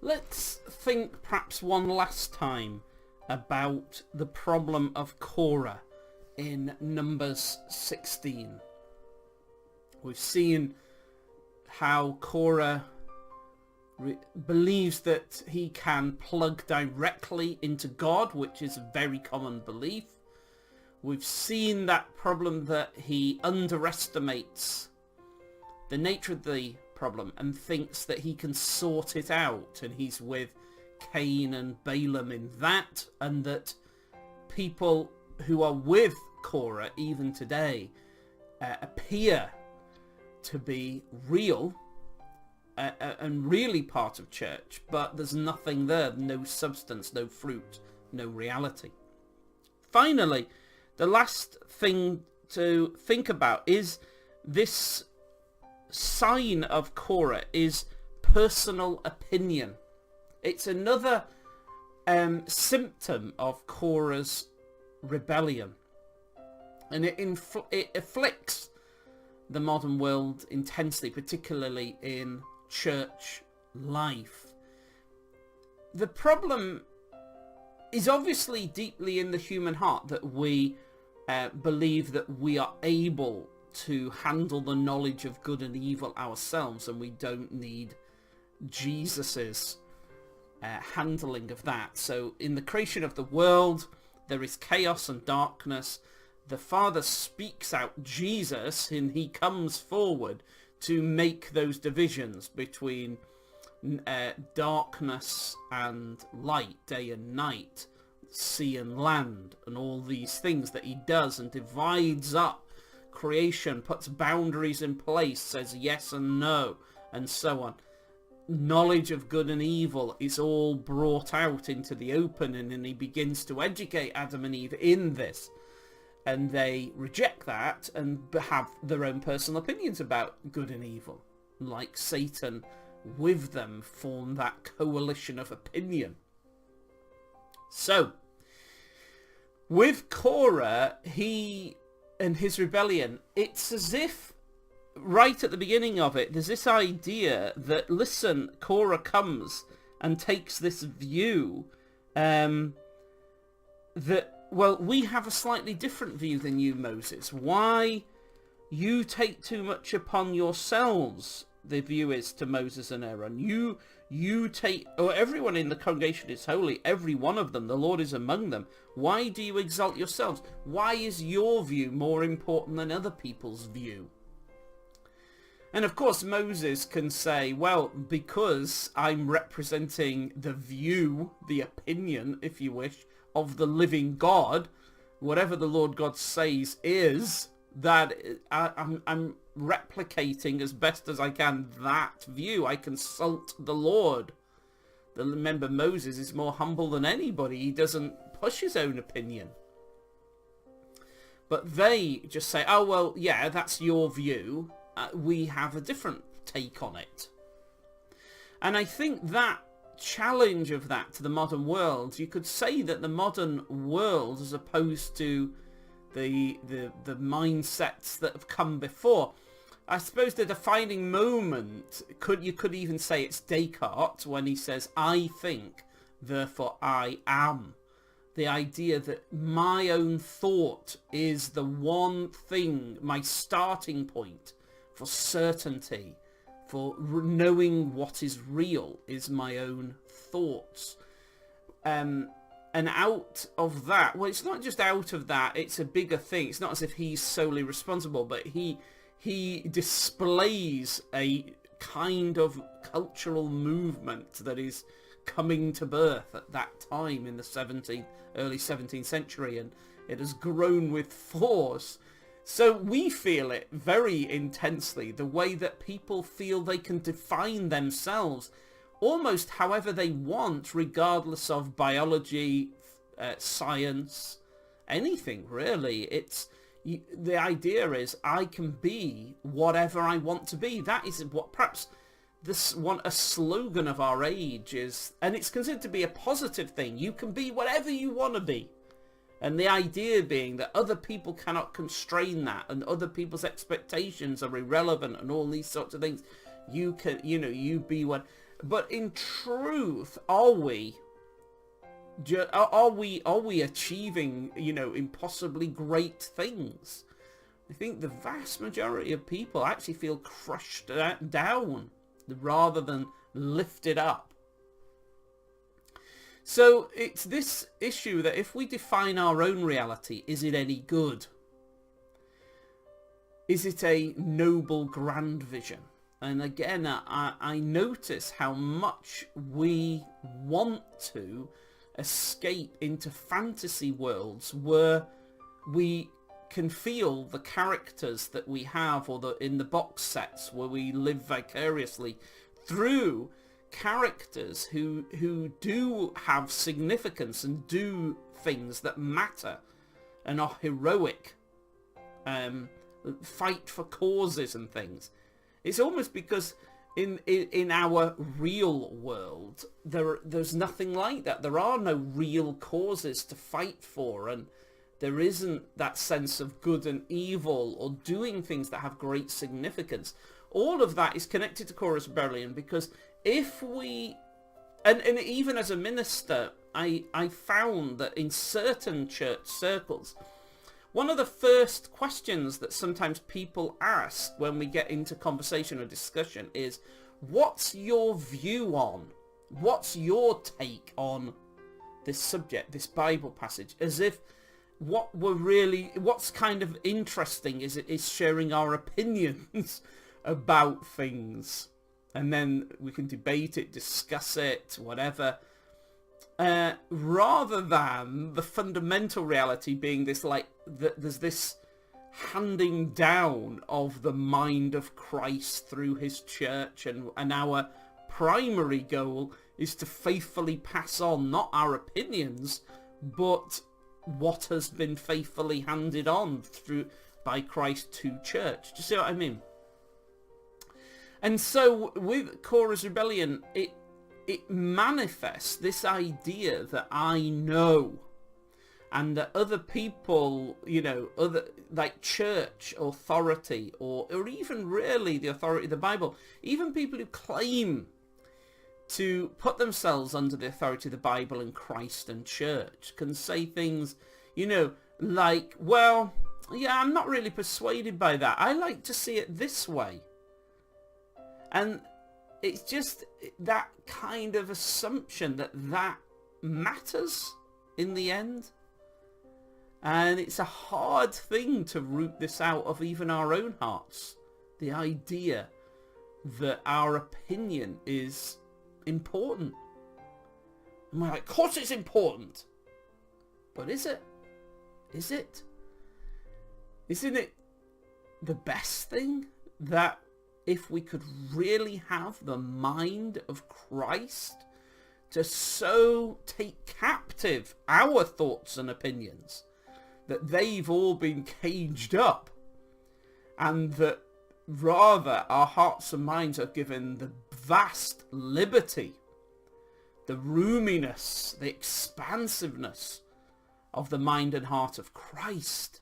Let's think perhaps one last time about the problem of Korah in Numbers 16. We've seen how Korah believes that he can plug directly into God, which is a very common belief. We've seen that problem that he underestimates the nature of the problem and thinks that he can sort it out, and he's with Cain and Balaam in that, and that people who are with Korah even today appear to be real and really part of church, but there's nothing there, no substance, no fruit, no reality. Finally, the last thing to think about is this sign of Korah is personal opinion. It's another symptom of Korah's rebellion, and it afflicts the modern world intensely, particularly in church life. The problem is obviously deeply in the human heart, that we believe that we are able to handle the knowledge of good and evil ourselves, and we don't need Jesus's handling of that. So in the creation of the world, there is chaos and darkness. The Father speaks out Jesus, and he comes forward to make those divisions between darkness and light, day and night, sea and land, and all these things that he does, and divides up creation, puts boundaries in place, says yes and no, and so on. Knowledge of good and evil is all brought out into the open, and then he begins to educate Adam and Eve in this, and they reject that and have their own personal opinions about good and evil, like Satan with them form that coalition of opinion. So with Korah, he and his rebellion, it's as if right at the beginning of it, there's this idea that, listen, Korah comes and takes this view that, well, we have a slightly different view than you, Moses. Why you take too much upon yourselves, the view is to Moses and Aaron. You take, everyone in the congregation is holy, every one of them, the Lord is among them. Why do you exalt yourselves? Why is your view more important than other people's view? And of course Moses can say, well, because I'm representing the view, the opinion, if you wish, of the living God, whatever the Lord God says is, that I'm replicating as best as I can that view. I consult the Lord. Remember, Moses is more humble than anybody. He doesn't push his own opinion. But they just say, oh, well, yeah, that's your view. We have a different take on it. And I think that challenge of that to the modern world, you could say that the modern world, as opposed to the mindsets that have come before, I suppose the defining moment, you could even say it's Descartes when he says, I think, therefore I am. The idea that my own thought is the one thing, my starting point for certainty, for knowing what is real, is my own thoughts. And out of that, well, it's not just out of that, it's a bigger thing. It's not as if he's solely responsible, but he displays a kind of cultural movement that is coming to birth at that time in the early 17th century, and it has grown with force. So we feel it very intensely, the way that people feel they can define themselves almost however they want, regardless of biology, science, anything really. The idea is I can be whatever I want to be. That is what perhaps a slogan of our age is, and it's considered to be a positive thing. You can be whatever you want to be. And the idea being that other people cannot constrain that, and other people's expectations are irrelevant, and all these sorts of things. You can, you be what. But in truth, are we achieving, impossibly great things? I think the vast majority of people actually feel crushed down rather than lifted up. So it's this issue that if we define our own reality, is it any good? Is it a noble grand vision? And again, I notice how much we want to escape into fantasy worlds where we can feel the characters that we have, or in the box sets where we live vicariously through characters who do have significance and do things that matter and are heroic, fight for causes and things. It's almost because in our real world there's nothing like that. There are no real causes to fight for, and there isn't that sense of good and evil or doing things that have great significance. All of that is connected to Korah's rebellion, because if we, and even as a minister, I found that in certain church circles, one of the first questions that sometimes people ask when we get into conversation or discussion is, what's your view on, what's your take on this subject, this Bible passage? As if what's kind of interesting is sharing our opinions about things, and then we can debate it, discuss it, whatever, rather than the fundamental reality being this, there's this handing down of the mind of Christ through his church, and our primary goal is to faithfully pass on not our opinions, but what has been faithfully handed on by Christ to church. Do you see what I mean? And so with Korah's rebellion, it manifests this idea that I know, and that other people, other, like church authority, or even really the authority of the Bible, even people who claim to put themselves under the authority of the Bible and Christ and church, can say things, like, well, yeah, I'm not really persuaded by that. I like to see it this way. And it's just that kind of assumption that matters in the end. And it's a hard thing to root this out of even our own hearts. The idea that our opinion is important. And we're like, of course it's important. But is it? Is it? Isn't it the best thing that if we could really have the mind of Christ to so take captive our thoughts and opinions that they've all been caged up, and that rather our hearts and minds are given the vast liberty, the roominess, the expansiveness of the mind and heart of Christ?